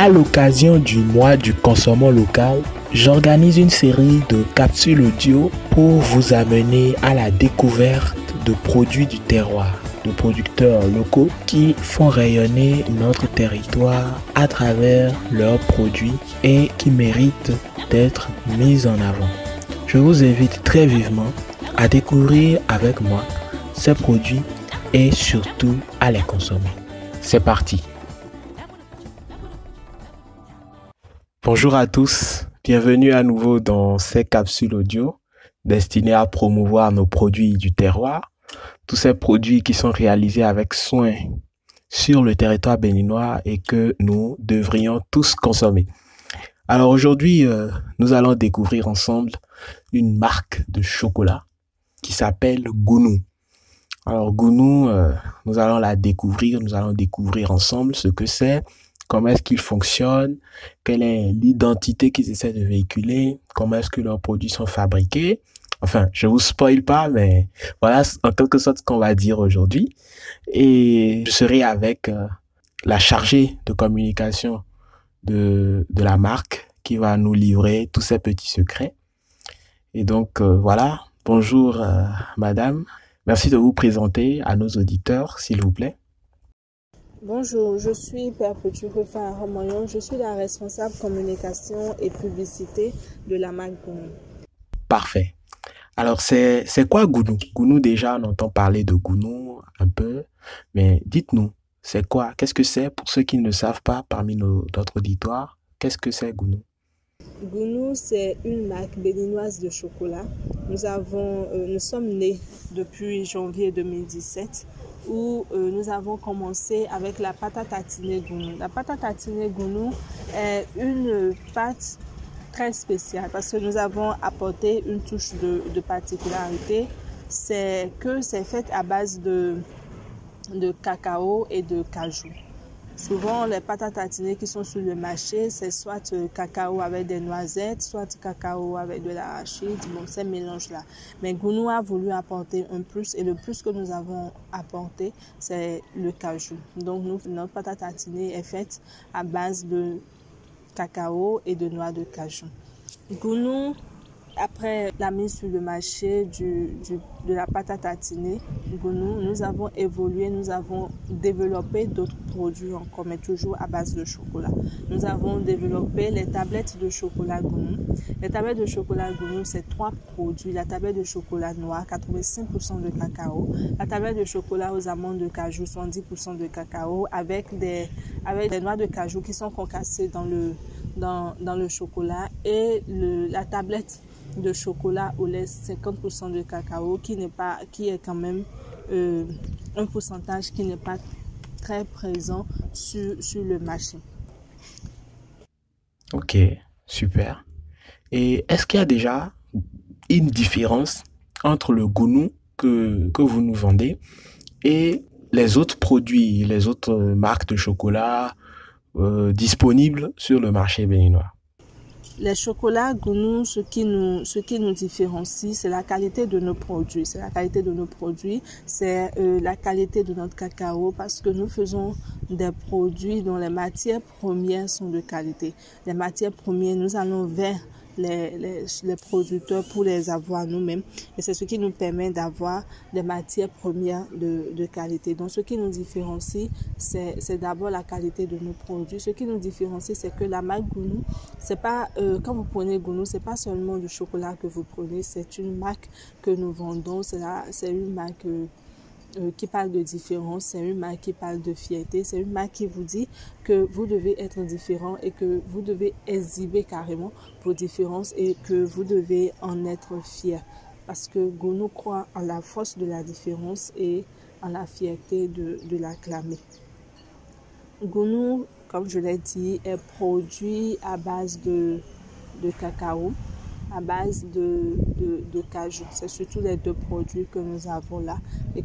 À l'occasion du mois du consommant local, j'organise une série de capsules audio pour vous amener à la découverte de produits du terroir, de producteurs locaux qui font rayonner notre territoire à travers leurs produits et qui méritent d'être mis en avant. Je vous invite très vivement à découvrir avec moi ces produits et surtout à les consommer. C'est parti! Bonjour à tous, bienvenue à nouveau dans ces capsules audio destinées à promouvoir nos produits du terroir, tous ces produits qui sont réalisés avec soin sur le territoire béninois et que nous devrions tous consommer. Alors aujourd'hui, nous allons découvrir ensemble une marque de chocolat qui s'appelle Gounou. Alors Gounou, nous allons la découvrir, nous allons découvrir ensemble ce que c'est, comment est-ce qu'ils fonctionnent, quelle est l'identité qu'ils essaient de véhiculer, comment est-ce que leurs produits sont fabriqués. Enfin, je vous spoil pas, mais voilà en quelque sorte ce qu'on va dire aujourd'hui. Et je serai avec la chargée de communication de la marque qui va nous livrer tous ces petits secrets. Et donc voilà, bonjour madame. Merci de vous présenter à nos auditeurs, s'il vous plaît. Bonjour, je suis Perpétue Remoyon, je suis la responsable communication et publicité de la marque Gounou. Parfait. Alors, c'est quoi Gounou? Gounou, déjà, on entend parler de Gounou un peu, mais dites-nous, c'est quoi? Qu'est-ce que c'est pour ceux qui ne savent pas parmi notre auditoire? Qu'est-ce que c'est Gounou? Gounou, c'est une marque béninoise de chocolat. Nous sommes nés depuis janvier 2017 où nous avons commencé avec la pâte à tartiner Gounou. La pâte à tartiner Gounou est une pâte très spéciale parce que nous avons apporté une touche de particularité. C'est que c'est fait à base de cacao et de cajou. Souvent, les pâtes à tartiner qui sont sur le marché, c'est soit cacao avec des noisettes, soit cacao avec de l'arachide, bon, ces mélanges-là. Mais Gounou a voulu apporter un plus, et le plus que nous avons apporté, c'est le cajou. Donc, notre pâte à tartiner est faite à base de cacao et de noix de cajou. Gounou, après la mise sur le marché de la pâte à tartiner Gounou, nous avons évolué, nous avons développé d'autres produits encore, mais toujours à base de chocolat. Nous avons développé les tablettes de chocolat Gounou. Les tablettes de chocolat Gounou, c'est 3 produits. La tablette de chocolat noir, 85% de cacao. La tablette de chocolat aux amandes de cajou, 110% de cacao, avec des noix de cajou qui sont concassées dans le chocolat, et la tablette de chocolat au lait 50% de cacao qui est quand même un pourcentage qui n'est pas très présent sur le marché. Ok, super. Et est-ce qu'il y a déjà une différence entre le Gounou que vous nous vendez et les autres produits, les autres marques de chocolat disponibles sur le marché béninois? Les chocolats Gounou, ce qui nous différencie, c'est la qualité de nos produits. C'est la qualité de nos produits, c'est la qualité de notre cacao, parce que nous faisons des produits dont les matières premières sont de qualité. Les matières premières, nous allons vers les producteurs pour les avoir nous-mêmes, et c'est ce qui nous permet d'avoir des matières premières de qualité. Donc ce qui nous différencie, c'est d'abord la qualité de nos produits. Ce qui nous différencie, c'est que la marque Gounou, c'est pas quand vous prenez Gounou, c'est pas seulement du chocolat que vous prenez, c'est une marque que nous vendons. C'est une marque qui parle de différence, c'est une marque qui parle de fierté, c'est une marque qui vous dit que vous devez être différent et que vous devez exhiber carrément vos différences et que vous devez en être fier. Parce que Gounou croit en la force de la différence et en la fierté de l'acclamer. Gounou, comme je l'ai dit, est produit à base de cacao, à base de cajou. C'est surtout les 2 produits que nous avons là et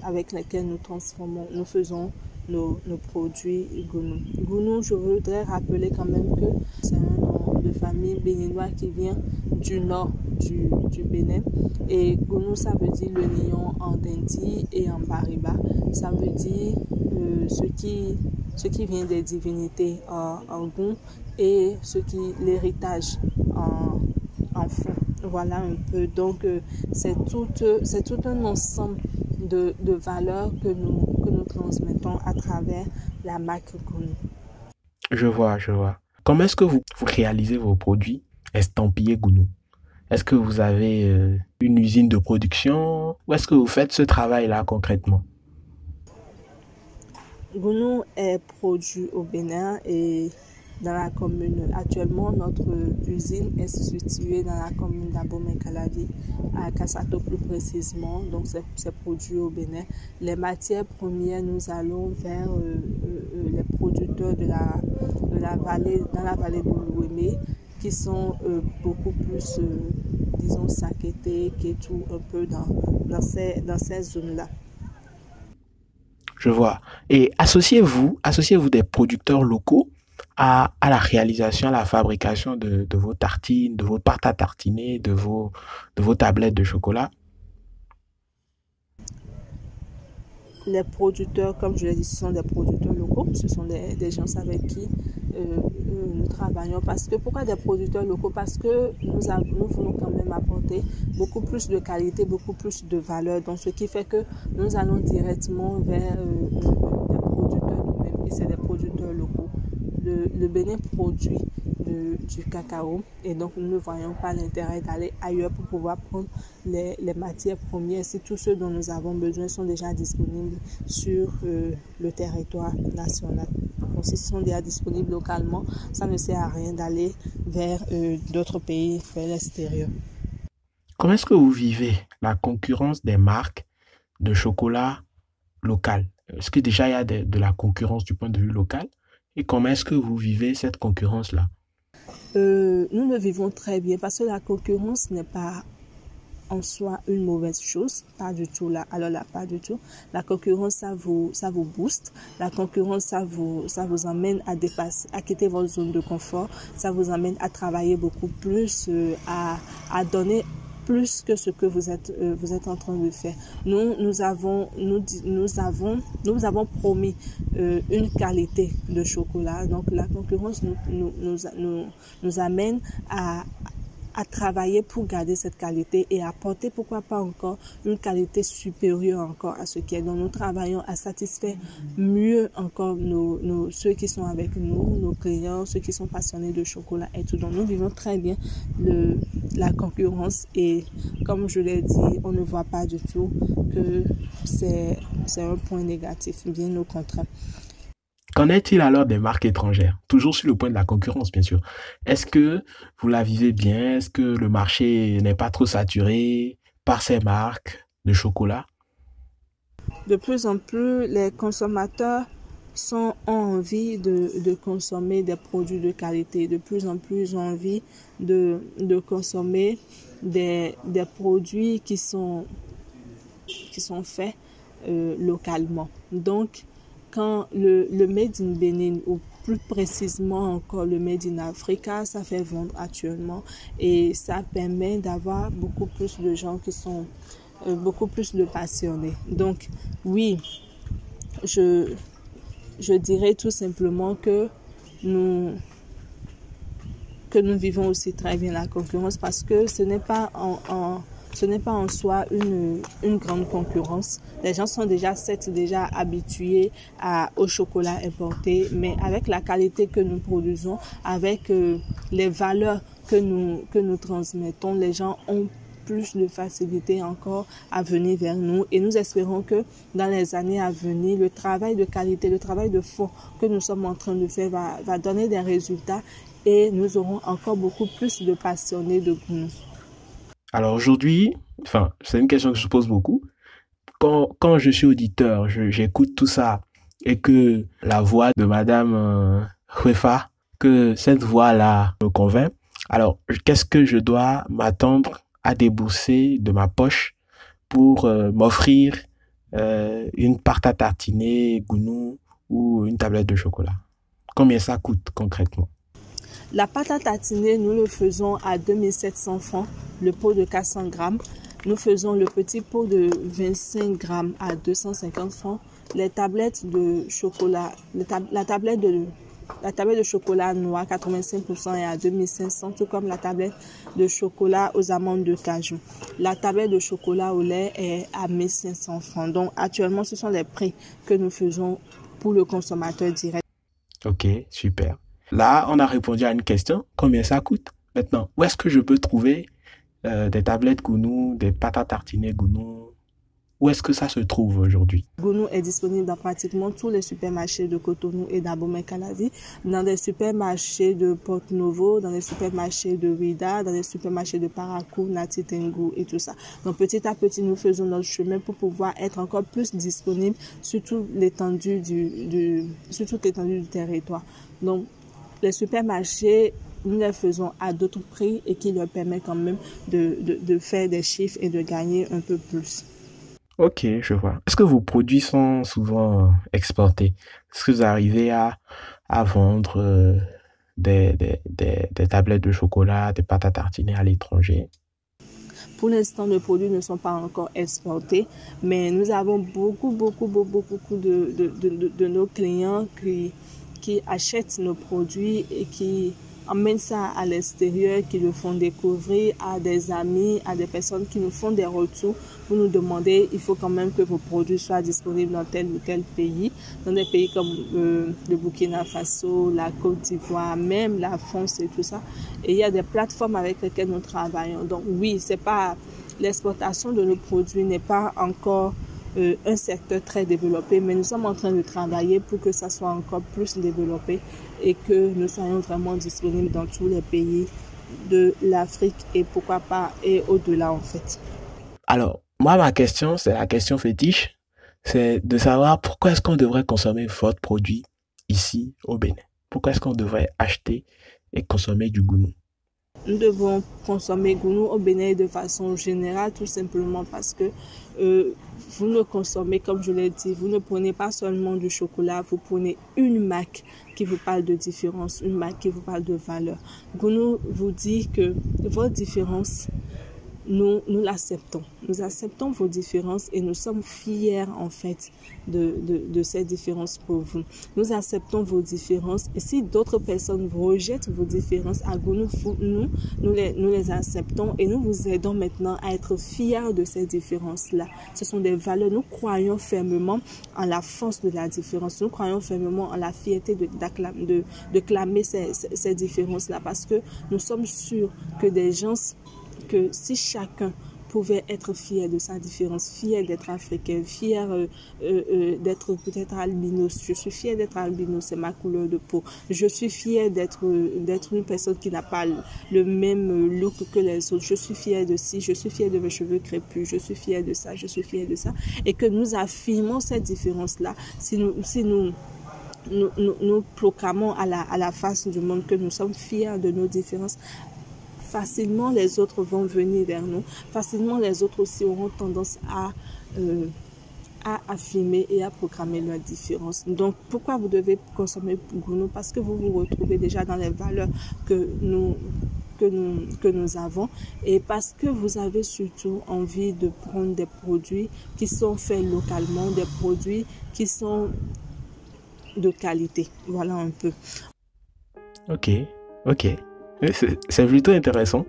avec lesquels nous faisons nos produits Gounou. Gounou, je voudrais rappeler quand même que c'est un nom de famille béninois qui vient du nord du Bénin. Et Gounou, ça veut dire le lion en Dindi et en Bariba. Ça veut dire ce qui vient des divinités en Goun et l'héritage en fond. Voilà un peu. Donc, c'est tout un ensemble de valeurs que nous transmettons à travers la marque Gounou. Je vois, je vois. Comment est-ce que vous réalisez vos produits estampillés Gounou? Est-ce que vous avez une usine de production? Où est-ce que vous faites ce travail-là concrètement? Gounou est produit au Bénin et dans la commune. Actuellement, notre usine est située dans la commune d'Abomey-Calavi, à Kassato plus précisément. Donc, c'est produit au Bénin. Les matières premières, nous allons vers les producteurs de la vallée, dans la vallée de l'Ouémé, qui sont beaucoup plus, disons, Sakété, Kétou, un peu dans ces zones-là. Je vois. Et associez-vous des producteurs locaux à la réalisation, à la fabrication de vos tartines, de vos pâtes à tartiner, de vos tablettes de chocolat? Les producteurs, comme je l'ai dit, ce sont des producteurs locaux, ce sont des gens avec qui nous travaillons. Pourquoi des producteurs locaux? Parce que nous voulons quand même apporter beaucoup plus de qualité, beaucoup plus de valeur. Donc, ce qui fait que nous allons directement vers des producteurs nous-mêmes et c'est des producteurs locaux. Le Bénin produit du cacao et donc nous ne voyons pas l'intérêt d'aller ailleurs pour pouvoir prendre les matières premières si tous ceux dont nous avons besoin sont déjà disponibles sur le territoire national. Donc s'ils sont déjà disponibles localement, ça ne sert à rien d'aller vers d'autres pays, vers l'extérieur. Comment est-ce que vous vivez la concurrence des marques de chocolat local? Est-ce que déjà il y a de la concurrence du point de vue local? Et comment est-ce que vous vivez cette concurrence-là? Nous le vivons très bien parce que la concurrence n'est pas en soi une mauvaise chose, pas du tout là. Alors là, pas du tout. La concurrence, ça vous booste. La concurrence, ça vous emmène à dépasser, à quitter votre zone de confort. Ça vous amène à travailler beaucoup plus, à donner plus que ce que vous êtes en train de faire. Nous avons promis une qualité de chocolat. Donc la concurrence nous amène à travailler pour garder cette qualité et apporter, pourquoi pas encore, une qualité supérieure encore à ce qui est. Donc, nous travaillons à satisfaire mieux encore ceux qui sont avec nous, nos clients, ceux qui sont passionnés de chocolat et tout. Donc, nous vivons très bien la concurrence et, comme je l'ai dit, on ne voit pas du tout que c'est un point négatif, bien au contraire. Qu'en est-il alors des marques étrangères? Toujours sur le point de la concurrence, bien sûr. Est-ce que vous la vivez bien? Est-ce que le marché n'est pas trop saturé par ces marques de chocolat? De plus en plus, les consommateurs ont envie de consommer des produits de qualité. De plus en plus, ils ont envie de consommer des produits qui sont faits localement. Donc, quand le Made in Benin, ou plus précisément encore le Made in Africa, ça fait vendre actuellement et ça permet d'avoir beaucoup plus de gens qui sont beaucoup plus de passionnés. Donc, oui, je dirais tout simplement que nous vivons aussi très bien la concurrence parce que ce n'est pas en soi une grande concurrence. Les gens sont déjà habitués au chocolat importé, mais avec la qualité que nous produisons, avec les valeurs que nous transmettons, les gens ont plus de facilité encore à venir vers nous et nous espérons que dans les années à venir, le travail de qualité, le travail de fond que nous sommes en train de faire va donner des résultats et nous aurons encore beaucoup plus de passionnés de Gounou. Alors aujourd'hui, c'est une question que je pose beaucoup. Quand je suis auditeur, j'écoute tout ça et que la voix de Madame Huefa, que cette voix-là me convainc, alors qu'est-ce que je dois m'attendre à débourser de ma poche pour m'offrir une pâte à tartiner Gounou ou une tablette de chocolat? Combien ça coûte concrètement? La pâte à tartiner, nous le faisons à 2700 francs, le pot de 400 grammes. Nous faisons le petit pot de 25 grammes à 250 francs. Les tablettes de chocolat, la tablette de chocolat noir 85% est à 2500, tout comme la tablette de chocolat aux amandes de cajou. La tablette de chocolat au lait est à 1500 francs. Donc actuellement, ce sont les prix que nous faisons pour le consommateur direct. Ok, super. Là, on a répondu à une question. Combien ça coûte? Maintenant, où est-ce que je peux trouver des tablettes Gounou, des pâtes à tartiner Gounou? Où est-ce que ça se trouve aujourd'hui? Gounou est disponible dans pratiquement tous les supermarchés de Cotonou et d'Abomey-Calavi, dans les supermarchés de Porto-Novo, dans les supermarchés de Ouidah, dans les supermarchés de Parakou, Nati Tengu et tout ça. Donc petit à petit, nous faisons notre chemin pour pouvoir être encore plus disponible sur toute l'étendue du territoire. Donc les supermarchés, nous les faisons à d'autres prix et qui leur permet quand même de faire des chiffres et de gagner un peu plus. Ok, je vois. Est-ce que vos produits sont souvent exportés? Est-ce que vous arrivez à vendre des tablettes de chocolat, des pâtes à tartiner à l'étranger? Pour l'instant, nos produits ne sont pas encore exportés, mais nous avons beaucoup de nos clients qui achètent nos produits et qui emmènent ça à l'extérieur, qui le font découvrir à des amis, à des personnes qui nous font des retours pour nous demander, il faut quand même que vos produits soient disponibles dans tel ou tel pays, dans des pays comme le Burkina Faso, la Côte d'Ivoire, même la France et tout ça. Et il y a des plateformes avec lesquelles nous travaillons. Donc oui, c'est pas l'exportation de nos produits n'est pas encore un secteur très développé, mais nous sommes en train de travailler pour que ça soit encore plus développé et que nous soyons vraiment disponibles dans tous les pays de l'Afrique et pourquoi pas et au-delà en fait. Alors, moi, ma question, c'est la question fétiche, c'est de savoir pourquoi est-ce qu'on devrait consommer votre produit ici au Bénin? Pourquoi est-ce qu'on devrait acheter et consommer du Gounou? Nous devons consommer Gounou au Bénin de façon générale, tout simplement parce que vous ne consommez, comme je l'ai dit, vous ne prenez pas seulement du chocolat, vous prenez une marque qui vous parle de différence, une marque qui vous parle de valeur. Gounou vous dit que votre différence, nous l'acceptons. Nous acceptons vos différences et nous sommes fiers en fait de ces différences pour vous. Nous acceptons vos différences et si d'autres personnes vous rejettent vos différences, à Gounou, nous les acceptons et nous vous aidons maintenant à être fiers de ces différences-là. Ce sont des valeurs. Nous croyons fermement en la force de la différence. Nous croyons fermement en la fierté de clamer ces différences-là parce que nous sommes sûrs que des gens que si chacun pouvait être fier de sa différence, fier d'être africain, fier d'être peut-être albinos. Je suis fier d'être albinos, c'est ma couleur de peau. Je suis fier d'être une personne qui n'a pas le même look que les autres. Je suis fier de ci, je suis fier de mes cheveux crépus, je suis fier de ça, je suis fier de ça. Et que nous affirmons cette différence-là, si nous proclamons à la face du monde que nous sommes fiers de nos différences, facilement les autres vont venir vers nous. Facilement les autres aussi auront tendance à affirmer et à proclamer leurs différences. Donc pourquoi vous devez consommer Gounou? Parce que vous vous retrouvez déjà dans les valeurs que nous avons et parce que vous avez surtout envie de prendre des produits qui sont faits localement, des produits qui sont de qualité. Voilà un peu. Ok. C'est plutôt intéressant.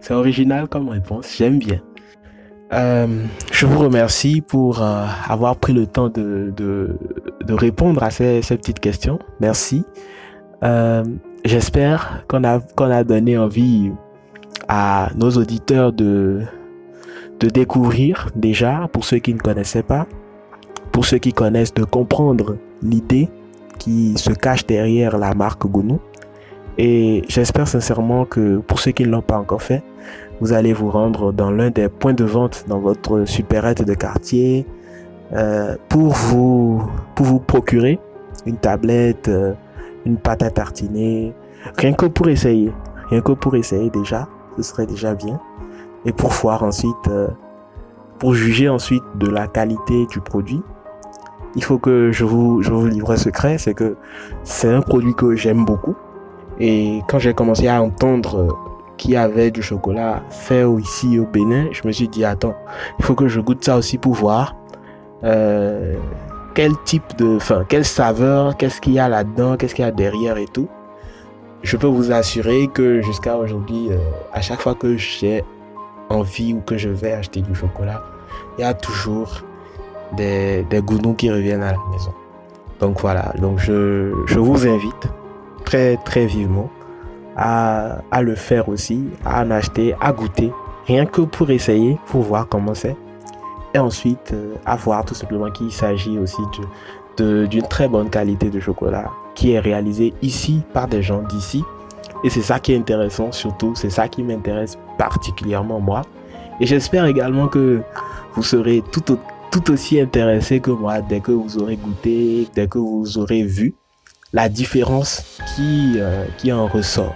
C'est original comme réponse. J'aime bien. Je vous remercie pour avoir pris le temps de répondre à ces petites questions. Merci. J'espère qu'on a donné envie à nos auditeurs de découvrir déjà, pour ceux qui ne connaissaient pas, pour ceux qui connaissent, de comprendre l'idée qui se cache derrière la marque Gounou. Et j'espère sincèrement que pour ceux qui ne l'ont pas encore fait, vous allez vous rendre dans l'un des points de vente dans votre supérette de quartier pour vous procurer une tablette, une pâte à tartiner, rien que pour essayer déjà, ce serait déjà bien. Et pour voir ensuite, pour juger ensuite de la qualité du produit, il faut que je vous livre un secret, c'est que c'est un produit que j'aime beaucoup. Et quand j'ai commencé à entendre qu'il y avait du chocolat fait ici au Bénin, je me suis dit, attends, il faut que je goûte ça aussi pour voir quel type de, enfin, quelle saveur, qu'est-ce qu'il y a là-dedans, qu'est-ce qu'il y a derrière et tout. Je peux vous assurer que jusqu'à aujourd'hui, à chaque fois que j'ai envie ou que je vais acheter du chocolat, il y a toujours des gounous qui reviennent à la maison. Donc voilà, donc je vous invite très très vivement à le faire aussi, à en acheter, à goûter, rien que pour essayer, pour voir comment c'est. Et ensuite, à voir tout simplement qu'il s'agit aussi d'une très bonne qualité de chocolat qui est réalisé ici par des gens d'ici. Et c'est ça qui est intéressant surtout, c'est ça qui m'intéresse particulièrement moi. Et j'espère également que vous serez tout aussi intéressé que moi dès que vous aurez goûté, dès que vous aurez vu la différence qui en ressort.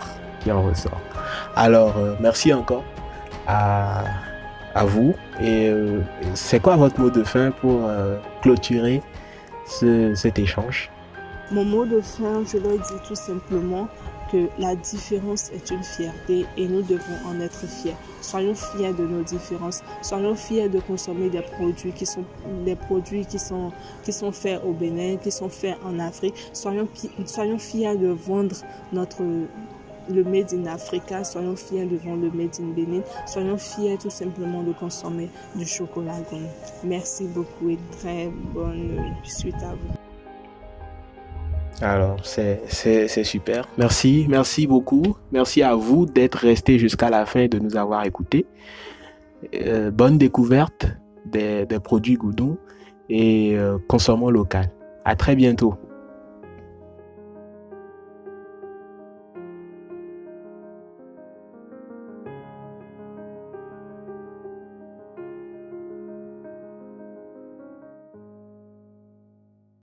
Alors, merci encore à vous. Et c'est quoi votre mot de fin pour clôturer cet échange? Mon mot de fin, je leur dis tout simplement que la différence est une fierté et nous devons en être fiers. Soyons fiers de nos différences. Soyons fiers de consommer des produits qui sont faits au Bénin, qui sont faits en Afrique. Soyons fiers de vendre le Made in Africa. Soyons fiers de vendre le Made in Bénin. Soyons fiers tout simplement de consommer du chocolat Goun. Merci beaucoup et très bonne suite à vous. Alors, c'est super. Merci beaucoup. Merci à vous d'être restés jusqu'à la fin et de nous avoir écoutés. Bonne découverte des produits Goudou et consommons local. À très bientôt.